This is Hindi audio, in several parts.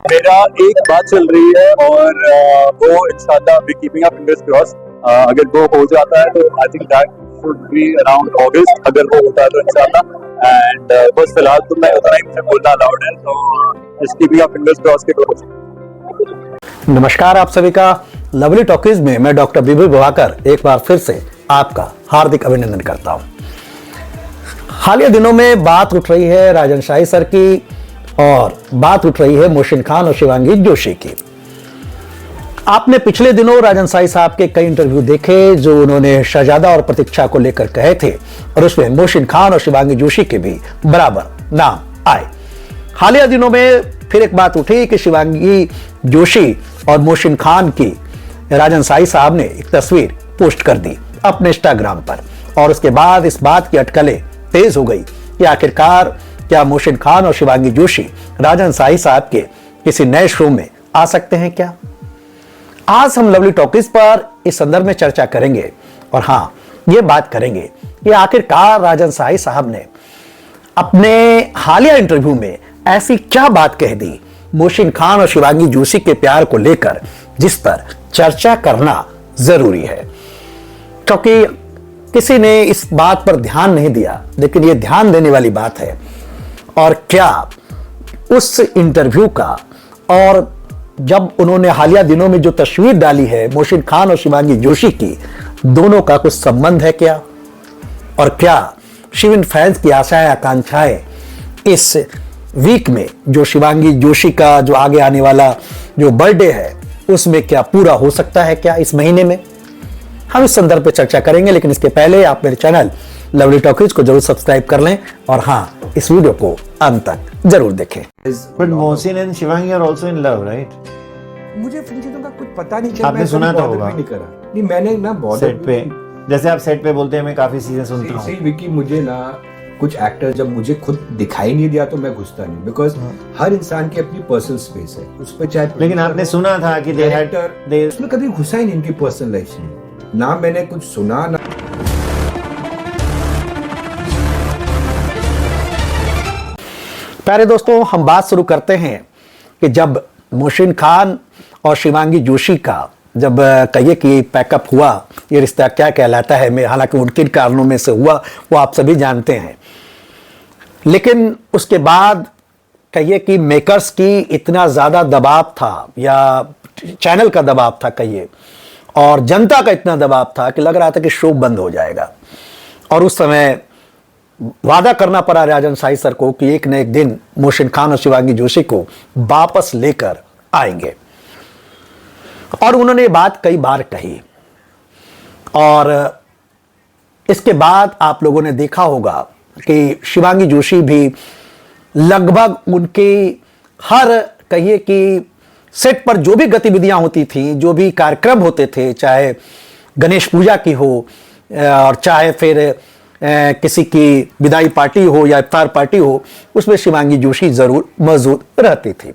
मेरा एक बात चल रही है और वो इंशाल्लाह we keeping up fingers cross. अगर वो हो जाता है तो I think that should be around अगस्त, अगर वो होता है तो इंशाल्लाह। एंड बस फिलहाल तो मैं उतना ही मुझे बोलना अलाउड है, तो just keeping up fingers cross के क्रॉस। नमस्कार आप सभी का। लवली टॉकीज में मैं डॉक्टर विभू प्रभाकर एक बार फिर से आपका हार्दिक अभिनंदन करता हूं। हालिया दिनों में बात उठ रही है राजन शाही सर की और बात उठ रही है मोहसिन खान और शिवांगी जोशी की। आपने पिछले दिनों राजन शाही साहब के कई इंटरव्यू देखे जो उन्होंने शहजादा और प्रतीक्षा को लेकर कहे थे और उसमें मोहसिन खान और शिवांगी जोशी के भी बराबर नाम आए। हालिया दिनों में फिर एक बात उठी कि शिवांगी जोशी और मोहसिन खान की राजन शाही साहब ने एक तस्वीर पोस्ट कर दी अपने इंस्टाग्राम पर और उसके बाद इस बात की अटकलें तेज हो गई कि आखिरकार क्या मोहसिन खान और शिवांगी जोशी राजन शाही साहब के किसी नए शो में आ सकते हैं क्या? आज हम लवली टॉकीज पर इस संदर्भ में चर्चा करेंगे और हाँ, ये बात करेंगे कि आखिरकार राजन शाही साहब ने अपने हालिया इंटरव्यू में ऐसी क्या बात कह दी मोहसिन खान और शिवांगी जोशी के प्यार को लेकर जिस पर चर्चा करना जरूरी है, क्योंकि किसी ने इस बात पर ध्यान नहीं दिया, लेकिन यह ध्यान देने वाली बात है। और क्या उस इंटरव्यू का और जब उन्होंने हालिया दिनों में जो तस्वीर डाली है मोहसिन खान और शिवांगी जोशी की, दोनों का कुछ संबंध है क्या? और क्या शिविन फैंस की आशाएं आकांक्षाएं इस वीक में जो शिवांगी जोशी का जो आगे आने वाला जो बर्थडे है उसमें क्या पूरा हो सकता है क्या इस महीने में? हम इस संदर्भ पे चर्चा करेंगे, लेकिन इसके पहले आप मेरे चैनल लवली टॉकीज को जरूर सब्सक्राइब कर लें और हाँ, इस वीडियो को अंत तक जरूर देखें। But Mohsin and Shivangi are also in love, right? मुझे फिल्म चीजों का कुछ पता नहीं चला। आपने सुना तो होगा। नहीं करा, नहीं मैंने ना बहुत सेट पे, जैसे आप सेट पे बोलते हैं, मैं काफी चीजें सुनता सही हूँ। विकी, मुझे ना कुछ एक्टर जब मुझे खुद दिखाई नहीं दिया तो मैं घुसता नहीं, बिकॉज हर इंसान की अपनी पर्सनल स्पेस है, उस पर चाहे लेकिन आपने सुना था कि उसमें कभी घुसा ही नहीं इनकी पर्सनल लाइफ में, ना मैंने कुछ सुना ना। प्यारे दोस्तों, हम बात शुरू करते हैं कि जब मोहसिन खान और शिवांगी जोशी का जब कहिए कि पैकअप हुआ, ये रिश्ता क्या कहलाता है, मैं हालांकि उनके कारणों में से हुआ वो आप सभी जानते हैं, लेकिन उसके बाद कहिए कि मेकर्स की इतना ज़्यादा दबाव था या चैनल का दबाव था कहिए, और जनता का इतना दबाव था कि लग रहा था कि शो बंद हो जाएगा। और उस समय वादा करना पड़ा राजन शाही सर को कि एक न एक दिन मोहसिन खान और शिवांगी जोशी को वापस लेकर आएंगे, और उन्होंने बात कई बार कही। और इसके बाद आप लोगों ने देखा होगा कि शिवांगी जोशी भी लगभग उनकी हर कहिए कि सेट पर जो भी गतिविधियां होती थी, जो भी कार्यक्रम होते थे, चाहे गणेश पूजा की हो और चाहे फिर किसी की विदाई पार्टी हो या इफ्तार पार्टी हो, उसमें शिवांगी जोशी जरूर मौजूद रहती थी।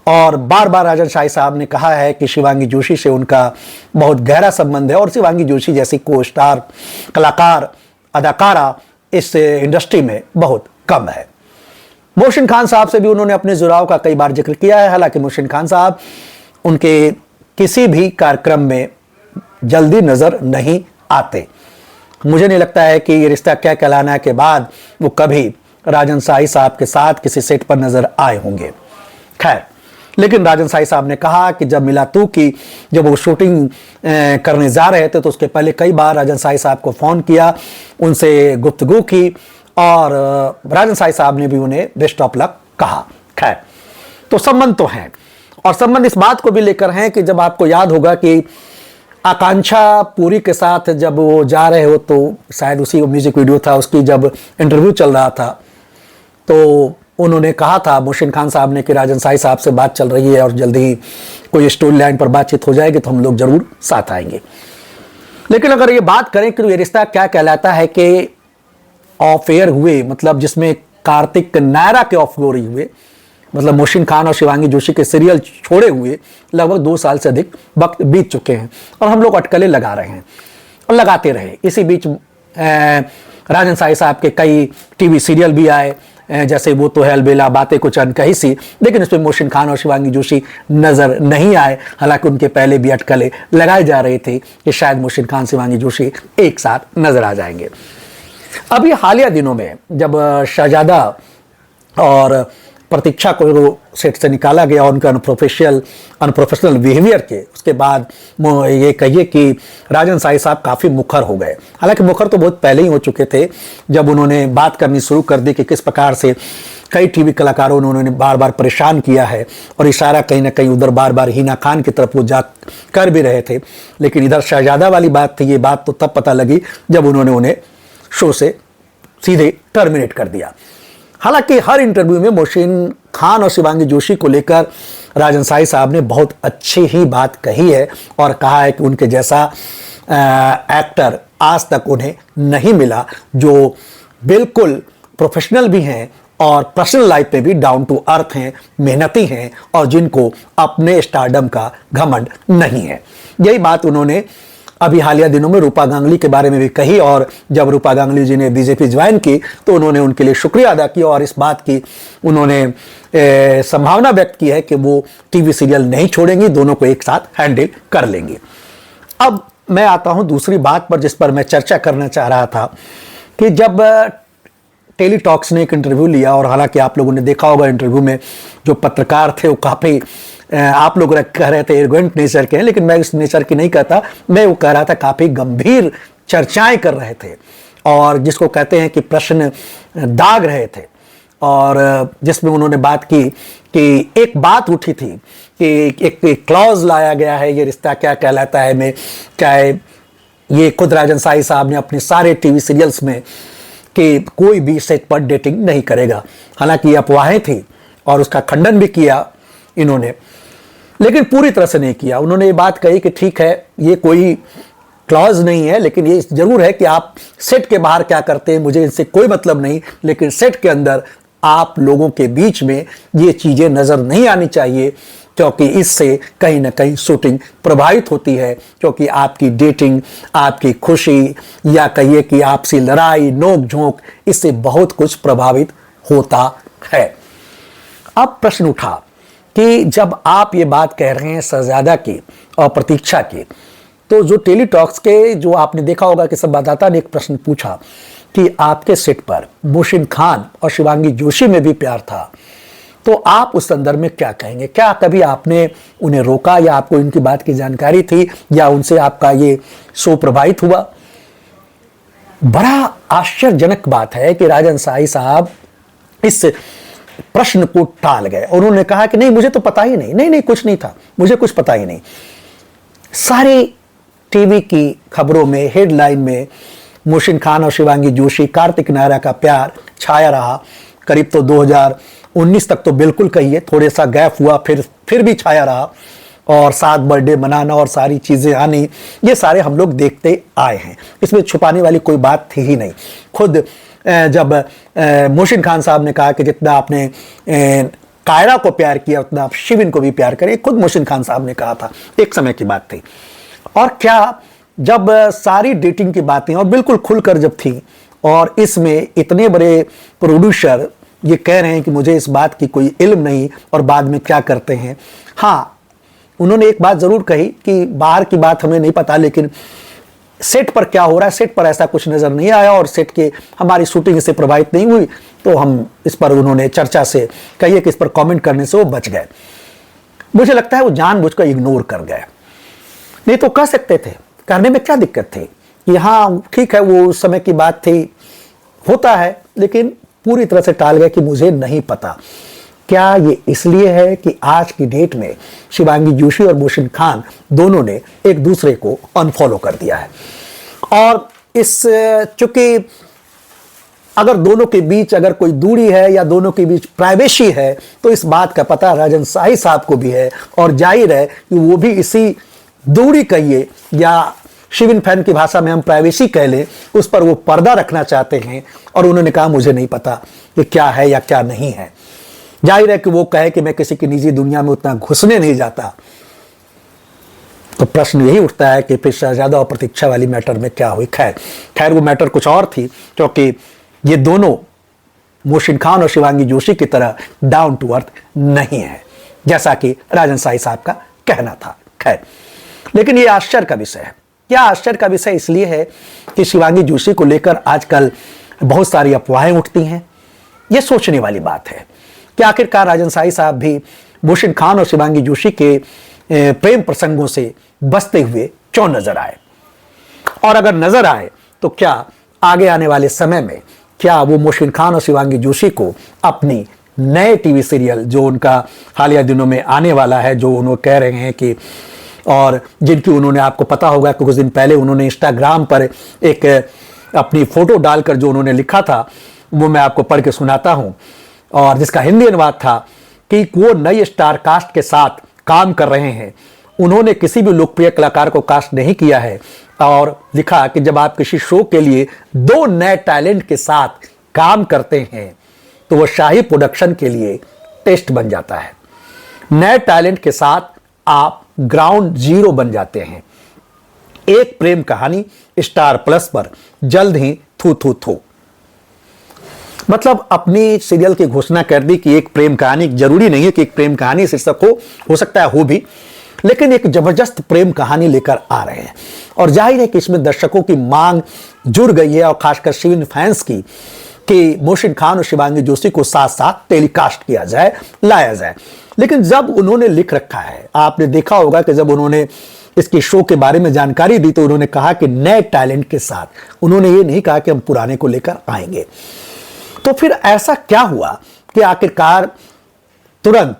और बार बार राजन शाही साहब ने कहा है कि शिवांगी जोशी से उनका बहुत गहरा संबंध है और शिवांगी जोशी जैसी को स्टार कलाकार अदाकारा इस इंडस्ट्री में बहुत कम है। मोहसिन खान साहब से भी उन्होंने अपने जुड़ाव का कई बार जिक्र किया है, हालांकि मोहसिन खान साहब उनके किसी भी कार्यक्रम में जल्दी नजर नहीं आते। मुझे नहीं लगता है कि ये रिश्ता क्या कहलाना के बाद वो कभी राजन शाही साहब के साथ किसी सेट पर नजर आए होंगे। खैर, लेकिन राजन शाही साहब ने कहा कि जब मिला तू की जब वो शूटिंग करने जा रहे थे तो उसके पहले कई बार राजन शाही साहब को फ़ोन किया, उनसे गुफ्तगू की और राजन शाही साहब ने भी उन्हें बेस्ट ऑफ लक कहा। खैर, तो संबंध तो हैं, और संबंध इस बात को भी लेकर हैं कि जब आपको याद होगा कि आकांक्षा पूरी के साथ जब वो जा रहे हो, तो शायद उसी वो म्यूजिक वीडियो था, उसकी जब इंटरव्यू चल रहा था तो उन्होंने कहा था मोहसिन खान साहब ने कि राजन शाही साहब से बात चल रही है और जल्दी ही कोई स्टोरी लाइन पर बातचीत हो जाएगी तो हम लोग जरूर साथ आएंगे। लेकिन अगर ये बात करें कि ये रिश्ता क्या कहलाता है कि ऑफ एयर हुए, मतलब जिसमें कार्तिक नायरा के ऑफ गोरी हुए, मतलब मोहसिन खान और शिवांगी जोशी के सीरियल छोड़े हुए लगभग 2 साल से अधिक वक्त बीत चुके हैं और हम लोग अटकलें लगा रहे हैं और लगाते रहे। इसी बीच राजन शाही साहब के कई टीवी सीरियल भी आए, जैसे वो तो है अलबेला बातें कुछ अनकही सी, लेकिन इसमें मोहसिन खान और शिवांगी जोशी नजर नहीं आए। हालांकि उनके पहले भी अटकलें लगाए जा रहे थे कि शायद मोहसिन खान शिवांगी जोशी एक साथ नजर आ जाएंगे। अभी हालिया दिनों में जब शहजादा और प्रतीक्षा को सेट से निकाला गया उनका अनप्रोफेशनल बिहेवियर के, उसके बाद ये कहिए कि राजन साई साहब काफ़ी मुखर हो गए। हालांकि मुखर तो बहुत पहले ही हो चुके थे, जब उन्होंने बात करनी शुरू कर दी कि किस प्रकार से कई टीवी कलाकारों ने उन्होंने बार बार परेशान किया है, और इशारा कहीं ना कहीं उधर बार बार हिना खान की तरफ वो जा कर भी रहे थे। लेकिन इधर शहजादा वाली बात थी, ये बात तो तब पता लगी जब उन्होंने उन्हें शो से सीधे टर्मिनेट कर दिया। हालांकि हर इंटरव्यू में मोहसिन खान और शिवांगी जोशी को लेकर राजन साई साहब ने बहुत अच्छी ही बात कही है और कहा है कि उनके जैसा एक्टर आज तक उन्हें नहीं मिला, जो बिल्कुल प्रोफेशनल भी हैं और पर्सनल लाइफ में भी डाउन टू अर्थ हैं, मेहनती हैं और जिनको अपने स्टारडम का घमंड नहीं है। यही बात उन्होंने अभी हालिया दिनों में रूपा गांगुली के बारे में भी कही, और जब रूपा गांगुली जी ने बीजेपी ज्वाइन की तो उन्होंने उनके लिए शुक्रिया अदा किया और इस बात की उन्होंने संभावना व्यक्त की है कि वो टीवी सीरियल नहीं छोड़ेंगी, दोनों को एक साथ हैंडल कर लेंगी। अब मैं आता हूं दूसरी बात पर जिस पर मैं चर्चा करना चाह रहा था कि जब टेली टॉक्स ने एक इंटरव्यू लिया, और हालांकि आप लोगों ने देखा होगा इंटरव्यू में जो पत्रकार थे वो काफ़ी आप लोग कह रहे थे एरोगेंट नेचर के हैं, लेकिन मैं इस नेचर की नहीं कहता, मैं वो कह रहा था काफ़ी गंभीर चर्चाएं कर रहे थे और जिसको कहते हैं कि प्रश्न दाग रहे थे, और जिसमें उन्होंने बात की कि एक बात उठी थी कि एक क्लॉज लाया गया है, ये रिश्ता क्या कहलाता है में, चाहे ये खुद राजन साई साहब ने अपने सारे टीवी सीरियल्स में कि कोई भी सेट पर डेटिंग नहीं करेगा। हालांकि ये अफवाहें थी और उसका खंडन भी किया इन्होंने, लेकिन पूरी तरह से नहीं किया। उन्होंने ये बात कही कि ठीक है ये कोई क्लॉज नहीं है, लेकिन ये जरूर है कि आप सेट के बाहर क्या करते हैं मुझे इससे कोई मतलब नहीं, लेकिन सेट के अंदर आप लोगों के बीच में ये चीज़ें नज़र नहीं आनी चाहिए, क्योंकि इससे कहीं ना कहीं शूटिंग प्रभावित होती है, क्योंकि आपकी डेटिंग, आपकी खुशी या कहिए कि आपसी लड़ाई नोक झोंक, इससे बहुत कुछ प्रभावित होता है। अब प्रश्न उठा कि जब आप ये बात कह रहे हैं शहजादा की और प्रतीक्षा की, तो जो टेली टॉक्स के जो आपने देखा होगा कि संवाददाता ने एक प्रश्न पूछा कि आपके सेट पर मोहसिन खान और शिवांगी जोशी में भी प्यार था, तो आप उस संदर्भ में क्या कहेंगे? क्या कभी आपने उन्हें रोका या आपको इनकी बात की जानकारी थी या उनसे आपका ये शो प्रभावित हुआ? बड़ा आश्चर्यजनक बात है कि राजन साई साहब इस प्रश्न को टाल गए और उन्होंने कहा कि नहीं मुझे तो पता ही नहीं, नहीं कुछ नहीं था, मुझे कुछ पता ही नहीं। सारी टीवी की खबरों में हेडलाइन में मोहसिन खान और शिवांगी जोशी, कार्तिक नायरा का प्यार छाया रहा। करीब तो 2019 तक तो बिल्कुल कहिए, थोड़े सा गैप हुआ, फिर भी छाया रहा, और साथ बर्थडे मनाना और सारी चीज़ें आनी, ये सारे हम लोग देखते आए हैं। इसमें छुपाने वाली कोई बात थी ही नहीं। खुद जब मोहसिन खान साहब ने कहा कि जितना आपने कायरा को प्यार किया उतना आप शिविन को भी प्यार करें, खुद मोहसिन खान साहब ने कहा था, एक समय की बात थी। और क्या जब सारी डेटिंग की बातें और बिल्कुल खुलकर जब थी, और इसमें इतने बड़े प्रोड्यूसर ये कह रहे हैं कि मुझे इस बात की कोई इल्म नहीं, और बाद में क्या करते हैं। हाँ, उन्होंने एक बात ज़रूर कही कि बाहर की बात हमें नहीं पता, लेकिन सेट पर क्या हो रहा है, सेट पर ऐसा कुछ नज़र नहीं आया और सेट के हमारी शूटिंग इससे प्रभावित नहीं हुई, तो हम इस पर उन्होंने चर्चा से कहिए कि इस पर कमेंट करने से वो बच गए। मुझे लगता है वो जानबूझकर इग्नोर कर गए, नहीं तो कह सकते थे, करने में क्या दिक्कत थी कि हाँ ठीक है वो उस समय की बात थी, होता है, लेकिन पूरी तरह से टाल गए कि मुझे नहीं पता। क्या ये इसलिए है कि आज की डेट में शिवांगी जोशी और मोहसिन खान दोनों ने एक दूसरे को अनफॉलो कर दिया है, और इस चूंकि अगर दोनों के बीच अगर कोई दूरी है या दोनों के बीच प्राइवेसी है, तो इस बात का पता राजन साई साहब को भी है, और जाहिर है कि वो भी इसी दूरी कहिए या शिविन फैन की भाषा में हम प्राइवेसी कह लें, उस पर वो पर्दा रखना चाहते हैं, और उन्होंने कहा मुझे नहीं पता कि क्या है या क्या नहीं है। जाहिर है कि वो कहे कि मैं किसी की निजी दुनिया में उतना घुसने नहीं जाता, तो प्रश्न यही उठता है कि फिर शहजादा और प्रतीक्षा वाली मैटर में क्या हुई। खैर वो मैटर कुछ और थी, क्योंकि ये दोनों मोहसिन खान और शिवांगी जोशी की तरह डाउन टू अर्थ नहीं है, जैसा कि राजन साई साहब का कहना था। खैर, लेकिन ये आश्चर्य का विषय है। क्या आश्चर्य का विषय इसलिए है कि शिवांगी जोशी को लेकर आजकल बहुत सारी अफवाहें उठती हैं। यह सोचने वाली बात है कि आखिरकार राजन साई साहब भी मोहसिन खान और शिवांगी जोशी के प्रेम प्रसंगों से बचते हुए क्यों नजर आए, और अगर नजर आए तो क्या आगे आने वाले समय में क्या वो मोहसिन खान और शिवांगी जोशी को अपनी नए टीवी सीरियल जो उनका हालिया दिनों में आने वाला है, जो उन्होंने कह रहे हैं कि, और जिनकी उन्होंने, आपको पता होगा कि कुछ दिन पहले उन्होंने इंस्टाग्राम पर एक अपनी फोटो डालकर जो उन्होंने लिखा था वो मैं आपको पढ़ के सुनाता हूं, और जिसका हिंदी अनुवाद था कि वो नई स्टार कास्ट के साथ काम कर रहे हैं। उन्होंने किसी भी लोकप्रिय कलाकार को कास्ट नहीं किया है, और लिखा कि जब आप किसी शो के लिए 2 नए टैलेंट के साथ काम करते हैं तो वो शाही प्रोडक्शन के लिए टेस्ट बन जाता है। नए टैलेंट के साथ आप ग्राउंड जीरो बन जाते हैं। एक प्रेम कहानी स्टार प्लस पर जल्द ही थू थू थू। मतलब अपनी सीरियल की घोषणा कर दी कि एक प्रेम कहानी, जरूरी नहीं है कि एक प्रेम कहानी शीर्षक हो सकता है हो भी, लेकिन एक जबरदस्त प्रेम कहानी लेकर आ रहे हैं। और जाहिर है कि इसमें दर्शकों की मांग जुड़ गई है, और खासकर शिवन फैंस की, कि मोहसिन खान और शिवांगी जोशी को साथ साथ टेलीकास्ट किया जाए, लाया जाए। लेकिन जब उन्होंने लिख रखा है, आपने देखा होगा कि जब उन्होंने इसकी शो के बारे में जानकारी दी तो उन्होंने कहा कि नए टैलेंट के साथ, उन्होंने ये नहीं कहा कि हम पुराने को लेकर आएंगे। तो फिर ऐसा क्या हुआ कि आखिरकार तुरंत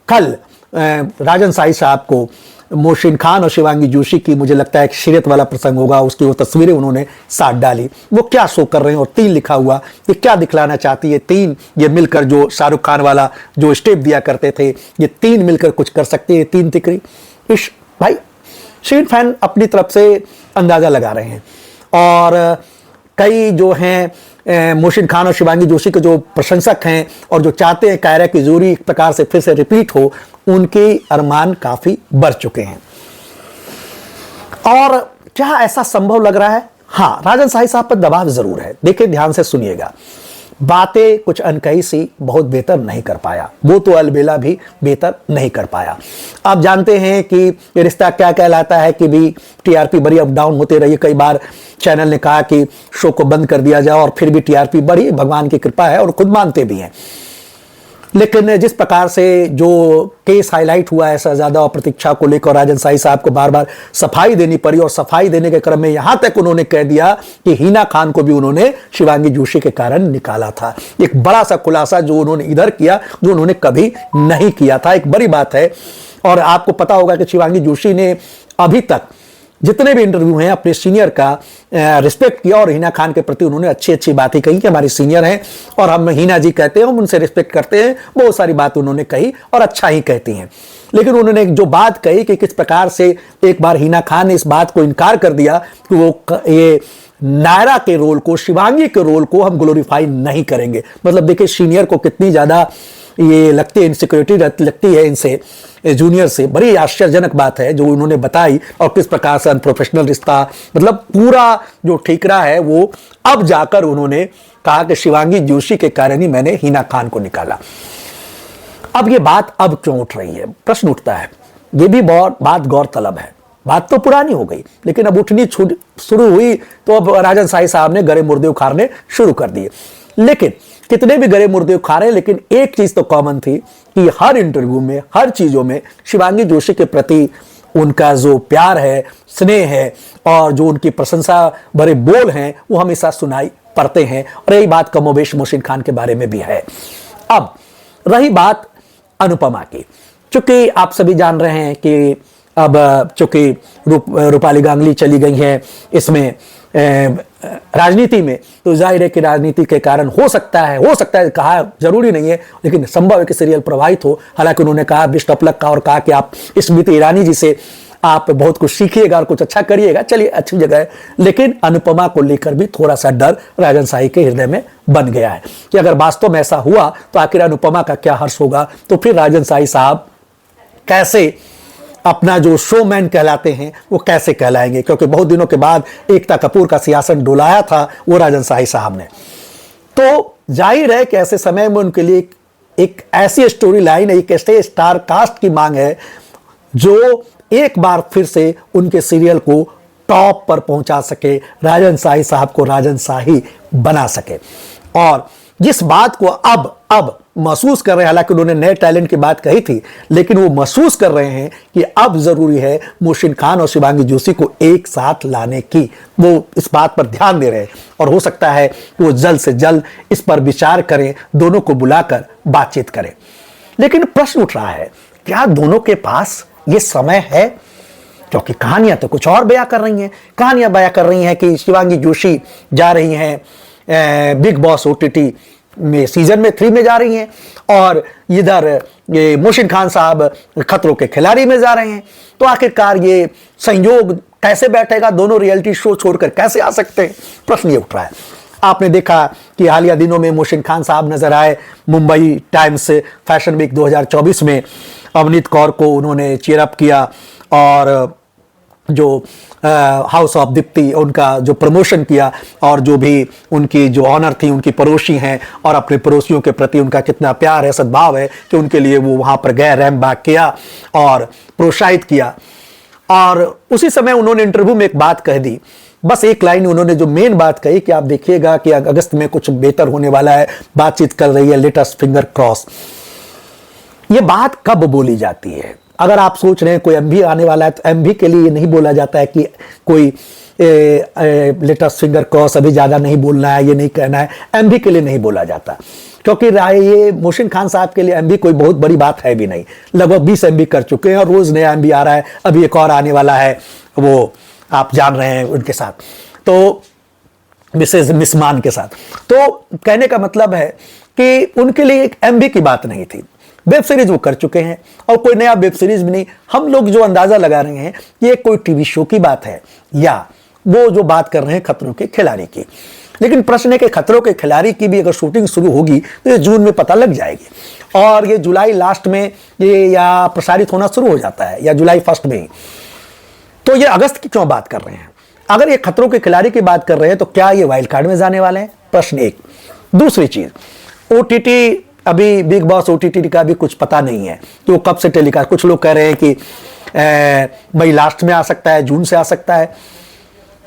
कल राजन साई साहब को मोहसिन खान और शिवांगी जोशी की, मुझे लगता है एक शिरत वाला प्रसंग होगा, उसकी वो तस्वीरें उन्होंने साथ डाली। वो क्या शो कर रहे हैं, और 3 लिखा हुआ, ये क्या दिखलाना चाहती है 3, ये मिलकर जो शाहरुख खान वाला जो स्टेप दिया करते थे, ये 3 मिलकर कुछ कर सकते हैं, 3 तिकड़ी। इस भाई शिवन फैन अपनी तरफ से अंदाजा लगा रहे हैं, और कई जो हैं मोहसिन खान और शिवांगी जोशी के जो प्रशंसक हैं और जो चाहते हैं कायरा की जोड़ी एक प्रकार से फिर से रिपीट हो, उनके अरमान काफी बढ़ चुके हैं। और क्या ऐसा संभव लग रहा है? हाँ, राजन साई साहब पर दबाव जरूर है। देखिए, ध्यान से सुनिएगा। बातें कुछ अनकही सी बहुत बेहतर नहीं कर पाया, वो तो अलबेला भी बेहतर नहीं कर पाया। आप जानते हैं कि ये रिश्ता क्या कहलाता है कि भी टीआरपी बड़ी अप डाउन होते रही। कई बार चैनल ने कहा कि शो को बंद कर दिया जाए, और फिर भी टीआरपी बढ़ी, भगवान की कृपा है, और खुद मानते भी हैं। लेकिन जिस प्रकार से जो केस हाईलाइट हुआ है शहजादा और प्रतीक्षा को लेकर, राजन साई साहब को बार बार सफाई देनी पड़ी, और सफाई देने के क्रम में यहां तक उन्होंने कह दिया कि हिना खान को भी उन्होंने शिवांगी जोशी के कारण निकाला था। एक बड़ा सा खुलासा जो उन्होंने इधर किया, जो उन्होंने कभी नहीं किया था, एक बड़ी बात है। और आपको पता होगा कि शिवांगी जोशी ने अभी तक जितने भी इंटरव्यू हैं अपने सीनियर का रिस्पेक्ट किया, और हिना खान के प्रति उन्होंने अच्छी अच्छी बातें कही कि हमारी सीनियर हैं और हम हिना जी कहते हैं, हम उनसे रिस्पेक्ट करते हैं। बहुत सारी बात उन्होंने कही और अच्छा ही कहती हैं। लेकिन उन्होंने जो बात कही कि किस प्रकार से एक बार हिना खान ने इस बात को इनकार कर दिया कि वो ये नायरा के रोल को, शिवांगी के रोल को हम ग्लोरीफाई नहीं करेंगे। मतलब देखिए सीनियर को कितनी ज्यादा ये लगती है, इनसिक्योरिटी लगती है इनसे, जूनियर से। बड़ी आश्चर्यजनक बात है जो उन्होंने बताई, और किस प्रकार से अनप्रोफेशनल रिश्ता, मतलब पूरा जो ठीकरा है वो अब जाकर उन्होंने कहा कि शिवांगी जोशी के कारण ही मैंने हिना खान को निकाला। अब ये बात अब क्यों उठ रही है, प्रश्न उठता है। ये भी बहुत बात गौरतलब है। बात तो पुरानी हो गई, लेकिन अब उठनी शुरू हुई तो अब राजन साई साहब ने गरे मुर्दे उखाड़ने शुरू कर दिए। लेकिन कितने भी गरे मुर्दे उखाड़े, लेकिन एक चीज तो कॉमन थी कि हर इंटरव्यू में, हर चीजों में शिवांगी जोशी के प्रति उनका जो प्यार है, स्नेह है, और जो उनकी प्रशंसा भरे बोल हैं, वो हमेशा सुनाई पड़ते हैं। और यही बात कमोबेश मोहसिन खान के बारे में भी है। अब रही बात अनुपमा की, चूंकि आप सभी जान रहे हैं कि अब चूंकि रूपाली गांगुली चली गई हैं इसमें राजनीति में, तो जाहिर है कि राजनीति के कारण हो सकता है, कहा जरूरी नहीं है, लेकिन संभव है कि सीरियल प्रभावित हो। हालांकि उन्होंने कहा बेस्ट ऑफ लक का, और कहा कि आप स्मृति ईरानी जी से आप बहुत कुछ सीखिएगा और कुछ अच्छा करिएगा। चलिए, अच्छी जगह है। लेकिन अनुपमा को लेकर भी थोड़ा सा डर राजन साई के हृदय में बन गया है कि अगर वास्तव में ऐसा हुआ तो आखिर अनुपमा का क्या हर्ष होगा। तो फिर राजन साई साहब कैसे अपना जो शोमैन कहलाते हैं वो कैसे कहलाएंगे, क्योंकि बहुत दिनों के बाद एकता कपूर का सियासन डोलाया था वो राजन साई साहब ने। तो जाहिर है कि ऐसे समय में उनके लिए एक ऐसी स्टोरी लाइन, एक ऐसे स्टार कास्ट की मांग है जो एक बार फिर से उनके सीरियल को टॉप पर पहुंचा सके, राजन शाही साहब को राजन शाही बना सके। और जिस बात को अब महसूस कर रहे हैं, हालांकि उन्होंने नए टैलेंट की बात कही थी, लेकिन वो महसूस कर रहे हैं कि अब जरूरी है मोहसिन खान और शिवांगी जोशी को एक साथ लाने की। वो इस बात पर ध्यान दे रहे हैं और हो सकता है कि वो जल्द से जल्द इस पर विचार करें, दोनों को बुलाकर बातचीत करें। लेकिन प्रश्न उठ रहा है, क्या दोनों के पास ये समय है? क्योंकि कहानियां तो कुछ और बयां कर रही हैं। कहानियां बयां कर रही हैं कि शिवांगी जोशी जा रही हैं बिग बॉस ओटीटी में सीजन में 3 में जा रही हैं, और इधर ये मोहसिन खान साहब खतरों के खिलाड़ी में जा रहे हैं। तो आखिरकार ये संयोग कैसे बैठेगा? दोनों रियलिटी शो छोड़कर कैसे आ सकते हैं? प्रश्न ये उठ रहा है। आपने देखा कि हालिया दिनों में मोहसिन खान साहब नजर आए मुंबई टाइम्स फैशन वीक 2024 में। अवनीत कौर को उन्होंने चीयरअप किया और जो हाउस ऑफ दीप्ति उनका जो प्रमोशन किया, और जो भी उनकी जो ऑनर थी, उनकी पड़ोसी हैं और अपने पड़ोसियों के प्रति उनका कितना प्यार है, सद्भाव है कि उनके लिए वो वहाँ पर गए, रैंप वॉक किया और प्रोत्साहित किया। और उसी समय उन्होंने इंटरव्यू में एक बात कह दी, बस एक लाइन उन्होंने जो मेन बात कही कि आप देखिएगा कि अगस्त में कुछ बेहतर होने वाला है, बातचीत कर रही है, लेट अस फिंगर क्रॉस। ये बात कब बोली जाती है? अगर आप सोच रहे हैं कोई एमवी आने वाला है, तो एमवी के लिए ये नहीं बोला जाता है कि कोई लेट अस फिंगर क्रॉस, अभी ज़्यादा नहीं बोलना है, ये नहीं कहना है। एमवी के लिए नहीं बोला जाता, क्योंकि ये मोहसिन खान साहब के लिए एमवी कोई बहुत बड़ी बात है भी नहीं। लगभग 20 एमवी कर चुके हैं और रोज़ नया एमवी आ रहा है। अभी एक और आने वाला है, वो आप जान रहे हैं उनके साथ, तो मिसेज मिसमान के साथ। तो कहने का मतलब है कि उनके लिए एक एमवी की बात नहीं थी। वेब सीरीज वो कर चुके हैं और कोई नया वेब सीरीज भी नहीं। हम लोग जो अंदाजा लगा रहे हैं ये कोई टीवी शो की बात है, या वो जो बात कर रहे हैं खतरों के खिलाड़ी की। लेकिन प्रश्न है कि खतरों के खिलाड़ी की भी अगर शूटिंग शुरू होगी तो ये जून में पता लग जाएगी, और ये जुलाई लास्ट में ये या प्रसारित होना शुरू हो जाता है या जुलाई फर्स्ट में ही। तो ये अगस्त की क्यों बात कर रहे हैं? अगर ये खतरों के खिलाड़ी की बात कर रहे हैं तो क्या ये वाइल्ड कार्ड में जाने वाले हैं? प्रश्न एक। दूसरी चीज, ओटीटी, अभी बिग बॉस ओटीटी का भी कुछ पता नहीं है कि वो कब से टेलीकास्ट। कुछ लोग कह रहे हैं कि मई लास्ट में आ सकता है, जून से आ सकता है।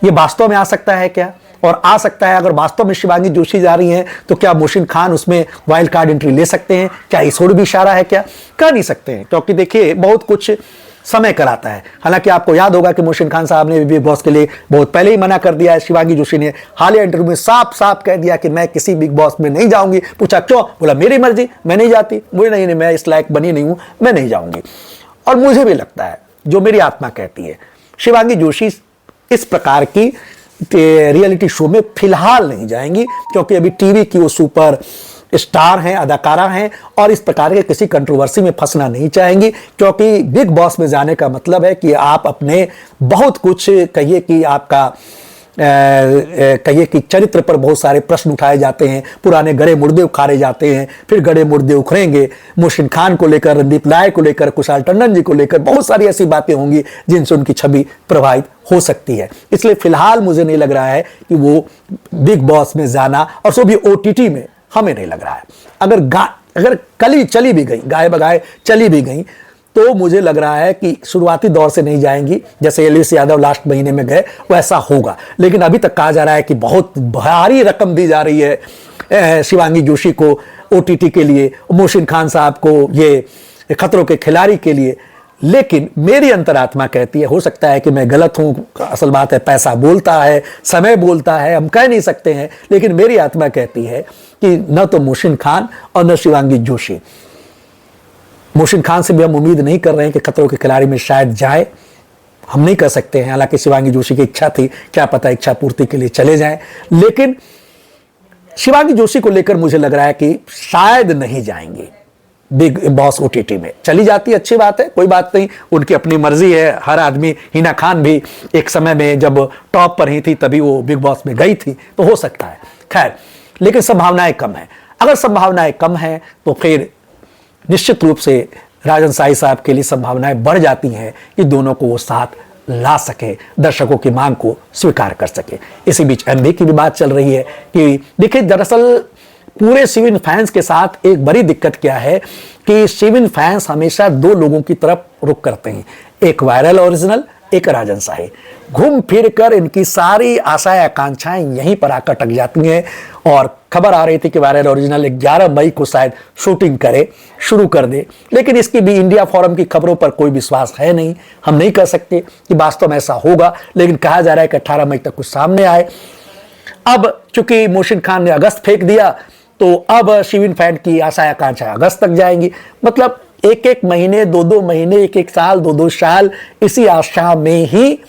ये वास्तव में आ सकता है क्या? और आ सकता है, अगर वास्तव में शिवांगी जोशी जा रही हैं तो क्या मोहसिन खान उसमें वाइल्ड कार्ड एंट्री ले सकते हैं? क्या इस ओर भी इशारा है क्या? कर नहीं सकते हैं, क्योंकि देखिए बहुत कुछ समय कराता है। हालांकि आपको याद होगा कि मोहसिन खान साहब ने बिग बॉस के लिए बहुत पहले ही मना कर दिया है। शिवांगी जोशी ने हालिया इंटरव्यू में साफ साफ कह दिया कि मैं किसी बिग बॉस में नहीं जाऊंगी। पूछा क्यों? बोला मेरी मर्जी, मैं नहीं जाती। मुझे नहीं, मैं इस लायक बनी नहीं हूं, मैं नहीं जाऊंगी। और मुझे भी लगता है, जो मेरी आत्मा कहती है, शिवांगी जोशी इस प्रकार की रियलिटी शो में फिलहाल नहीं जाएंगी, क्योंकि अभी टीवी की वो सुपर स्टार हैं, अदाकारा हैं, और इस प्रकार के किसी कंट्रोवर्सी में फंसना नहीं चाहेंगी। क्योंकि बिग बॉस में जाने का मतलब है कि आप अपने बहुत कुछ, कहिए कि आपका कहिए कि चरित्र पर बहुत सारे प्रश्न उठाए जाते हैं, पुराने गड़े मुर्दे उखाड़े जाते हैं, फिर गड़े मुर्दे उखड़ेंगे। मोहसिन खान को लेकर, रणदीप नायर को लेकर, कुशाल टंडन जी को लेकर बहुत सारी ऐसी बातें होंगी जिनसे उनकी छवि प्रभावित हो सकती है। इसलिए फिलहाल मुझे नहीं लग रहा है कि वो बिग बॉस में जाना, और सो भी ओटीटी में, हमें नहीं लग रहा है। अगर कली चली भी गई, गाय बगाए चली भी गई, तो मुझे लग रहा है कि शुरुआती दौर से नहीं जाएंगी। जैसे एलिस यादव लास्ट महीने में गए वैसा होगा। लेकिन अभी तक कहा जा रहा है कि बहुत भारी रकम दी जा रही है शिवांगी जोशी को ओटीटी के लिए, मोहसिन खान साहब को ये खतरों के खिलाड़ी के लिए। लेकिन मेरी अंतरात्मा कहती है, हो सकता है कि मैं गलत हूं, असल बात है पैसा बोलता है, समय बोलता है, हम कह नहीं सकते हैं, लेकिन मेरी आत्मा कहती है कि न तो मोहसिन खान और न शिवांगी जोशी। मोहसिन खान से भी हम उम्मीद नहीं कर रहे हैं कि खतरों के खिलाड़ी में शायद जाए, हम नहीं कर सकते हैं। हालांकि शिवांगी जोशी की इच्छा थी, क्या पता इच्छा पूर्ति के लिए चले जाएं। लेकिन शिवांगी जोशी को लेकर मुझे लग रहा है कि शायद नहीं जाएंगे बिग बॉस ओटीटी में। चली जाती अच्छी बात है, कोई बात नहीं, उनकी अपनी मर्जी है। हर आदमी, हिना खान भी एक समय में जब टॉप पर ही थी तभी वो बिग बॉस में गई थी, तो हो सकता है। खैर, लेकिन संभावनाएं कम है। अगर संभावनाएं कम है तो फिर निश्चित रूप से राजन शाही साहब के लिए संभावनाएं बढ़ जाती हैं कि दोनों को वो साथ ला सके, दर्शकों की मांग को स्वीकार कर सके। इसी बीच एमवी की भी बात चल रही है कि देखिए, दरअसल पूरे शिविन फैंस के साथ एक बड़ी दिक्कत क्या है कि शिविन फैंस हमेशा दो लोगों की तरफ रुख करते हैं, एक वायरल ओरिजिनल, एक राजन शाही। घूम फिर कर इनकी सारी आशाएं आकांक्षाएं यहीं पर आकर अटक जाती हैं। और खबर आ रही थी कि वायरल ओरिजिनल 11 मई को शायद शूटिंग शुरू कर दे, लेकिन इसकी भी इंडिया फोरम की खबरों पर कोई विश्वास है नहीं। हम नहीं कह सकते कि वास्तव में ऐसा होगा, लेकिन कहा जा रहा है कि 18 मई तक कुछ सामने आए। अब चूंकि मोहसिन खान ने अगस्त फेंक दिया, तो अब शिविन फैन की आशा आकांक्षा अगस्त तक जाएंगी। मतलब एक एक महीने, दो दो महीने, एक एक साल, दो दो साल इसी आशा में ही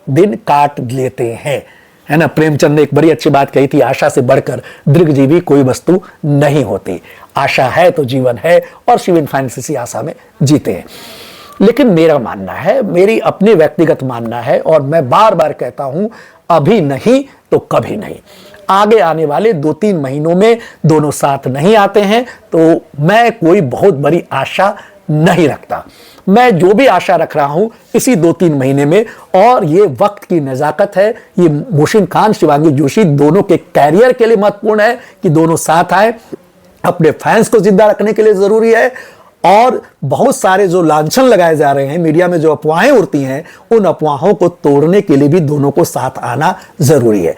दिन काट लेते हैं, है ना। प्रेमचंद ने एक बड़ी अच्छी बात कही थी, आशा से बढ़कर दीर्घजीवी कोई वस्तु नहीं होती। आशा है तो जीवन है, और शिविन फैंस इसी आशा में जीते हैं। लेकिन मेरा मानना है, मेरी अपनी व्यक्तिगत मानना है, और मैं बार बार कहता हूं, अभी नहीं तो कभी नहीं। आगे आने वाले 2-3 महीनों में दोनों साथ नहीं आते हैं तो मैं कोई बहुत बड़ी आशा नहीं रखता। मैं जो भी आशा रख रहा हूं इसी 2-3 महीने में, और ये वक्त की नजाकत है। ये मोहसिन खान, शिवांगी जोशी दोनों के कैरियर के लिए महत्वपूर्ण है कि दोनों साथ आए। अपने फैंस को जिंदा रखने के लिए जरूरी है, और बहुत सारे जो लांछन लगाए जा रहे हैं, मीडिया में जो अफवाहें उड़ती हैं, उन अफवाहों को तोड़ने के लिए भी दोनों को साथ आना जरूरी है।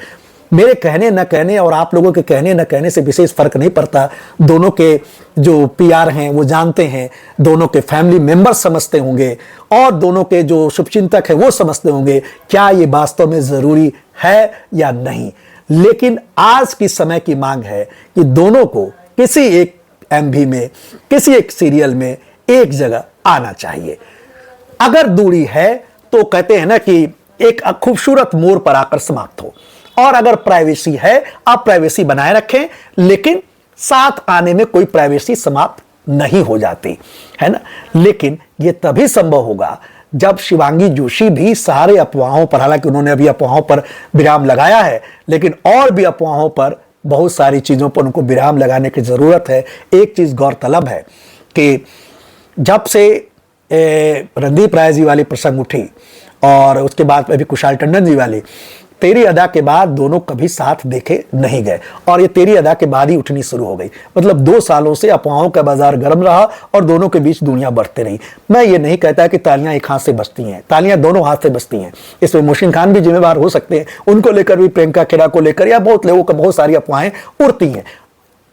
मेरे कहने न कहने और आप लोगों के कहने न कहने से विशेष फर्क नहीं पड़ता। दोनों के जो पीआर हैं वो जानते हैं, दोनों के फैमिली मेंबर्स समझते होंगे, और दोनों के जो शुभचिंतक हैं वो समझते होंगे क्या ये वास्तव में जरूरी है या नहीं। लेकिन आज की समय की मांग है कि दोनों को किसी एक एमवी में, किसी एक सीरियल में एक जगह आना चाहिए। अगर दूरी है तो कहते हैं ना कि एक खूबसूरत मोड़ पर आकर समाप्त हो, और अगर प्राइवेसी है आप प्राइवेसी बनाए रखें, लेकिन साथ आने में कोई प्राइवेसी समाप्त नहीं हो जाती, है ना। लेकिन यह तभी संभव होगा जब शिवांगी जोशी भी सारे अफवाहों पर, हालांकि उन्होंने अभी अफवाहों पर विराम लगाया है, लेकिन और भी अफवाहों पर, बहुत सारी चीजों पर उनको विराम लगाने की जरूरत है। एक चीज गौरतलब है कि जब से रणदीप राय जी वाली प्रसंग उठी, और उसके बाद अभी कुशाल टंडन जी वाली, तेरी अदा के बाद दोनों कभी साथ देखे नहीं गए, और ये तेरी अदा के बाद ही उठनी शुरू हो गई। मतलब 2 सालों से अफवाहों का बाजार गर्म रहा और दोनों के बीच दुनिया बढ़ती रही। मैं ये नहीं कहता कि तालियां एक हाथ से बजती हैं, तालियां दोनों हाथ से बजती हैं। इसमें मोहसिन खान भी जिम्मेवार हो सकते हैं, उनको लेकर भी, प्रियंका खेड़ा को लेकर, या बहुत लोगों का बहुत सारी अफवाहें उड़ती हैं।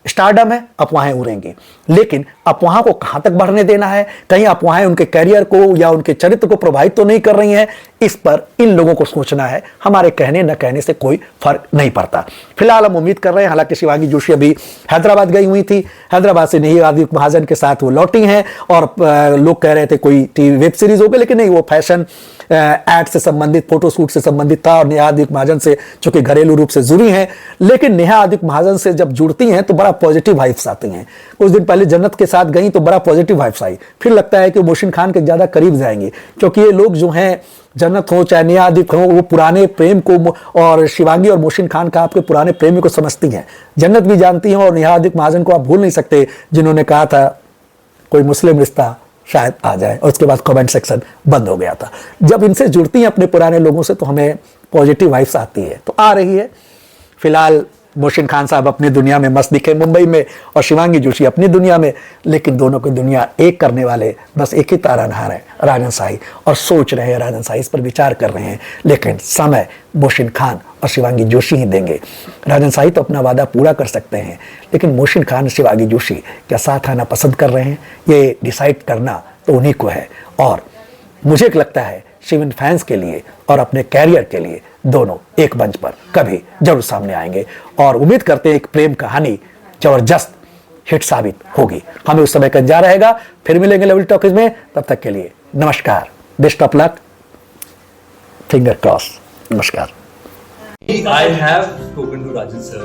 स्टारडम है, अफवाहें उड़ेंगी, लेकिन अफवाहों को कहां तक बढ़ने देना है, कहीं अफवाहें उनके कैरियर को या उनके चरित्र को प्रभावित तो नहीं कर रही हैं, इस पर इन लोगों को सोचना है। हमारे कहने न कहने से कोई फर्क नहीं पड़ता। फिलहाल हम उम्मीद कर रहे हैं, हालांकि शिवांगी जोशी अभी हैदराबाद गई हुई थी, हैदराबाद से नेहा आदित्य महाजन के साथ वो लौटी हैं, और लोग कह रहे थे कोई टीवी वेब सीरीज होगी, लेकिन नहीं, वो फैशन एड से संबंधित, फोटोशूट से संबंधित था, और नेहा आदित्य महाजन से चूंकि घरेलू रूप से जुड़ी हैं, लेकिन नेहा आदित्य महाजन से जब जुड़ती हैं तो बड़ा पॉजिटिव वाइब्स आती हैं। कुछ दिन पहले जन्नत के साथ गई तो बड़ा पॉजिटिव वाइब्स आई, फिर लगता है कि मोहसिन खान के ज्यादा करीब जाएंगे, क्योंकि ये लोग जो हैं, जन्नत हो चाहे नेहा आदित्य हो, वो पुराने प्रेम को, और शिवांगी और मोहसिन खान का आपके पुराने प्रेमी को समझती हैं, जन्नत भी जानती हैं, और नेहा आदित्य महाजन को आप भूल नहीं सकते, जिन्होंने कहा था कोई मुस्लिम रिश्ता शायद आ जाए, और उसके बाद कमेंट सेक्शन बंद हो गया था। जब इनसे जुड़ती हैं अपने पुराने लोगों से तो हमें पॉजिटिव वाइब्स आती है, तो आ रही है। फिलहाल मोहसिन खान साहब अपनी दुनिया में मस्त दिखे मुंबई में, और शिवांगी जोशी अपनी दुनिया में, लेकिन दोनों की दुनिया एक करने वाले बस एक ही तारनहार है, राजन शाही, और सोच रहे हैं राजन शाही, इस पर विचार कर रहे हैं, लेकिन समय मोहसिन खान और शिवांगी जोशी ही देंगे। राजन शाही तो अपना वादा पूरा कर सकते हैं, लेकिन मोहसिन खान, शिवांगी जोशी क्या साथ आना पसंद कर रहे हैं, ये डिसाइड करना तो उन्हीं को है। और मुझे लगता है शिविन फैंस के लिए और अपने कैरियर के लिए दोनों एक मंच पर कभी जरूर सामने आएंगे, और उम्मीद करते हैं एक प्रेम कहानी जबरदस्त हिट साबित होगी। हमें उस समय का इंतजार रहेगा। फिर मिलेंगे लवली टॉकीज में, तब तक के लिए नमस्कार, best of luck, finger cross, नमस्कार। I have spoken to Rajan sir,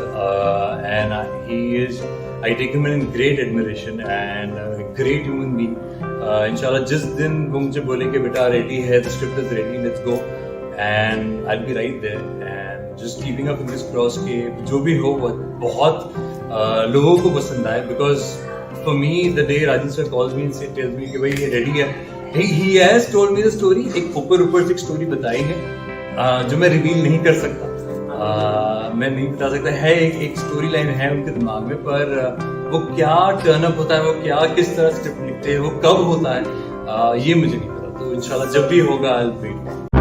and I take him in great admiration and a great human being. इंशाल्लाह जिस दिन वो मुझे बोले कि बेटा रेडी है, the script is ready, let's go, and I'll be right there and just keeping up fingers crossed कि जो भी हो बहुत लोगों को पसंद आए, because for me the day Rajan sir calls me and tells me कि भाई ये ready है, he has told me the story, एक ऊपर से एक स्टोरी बताई है जो मैं रिवील नहीं कर सकता, मैं नहीं बता सकता है, एक स्टोरी लाइन है उनके दिमाग में, पर वो क्या टर्न अप होता है, वो क्या किस तरह स्क्रिप्ट लिखते हैं, वो कब होता है, ये मुझे नहीं पता। तो इंशाल्लाह जब भी होगा आई विल वेट।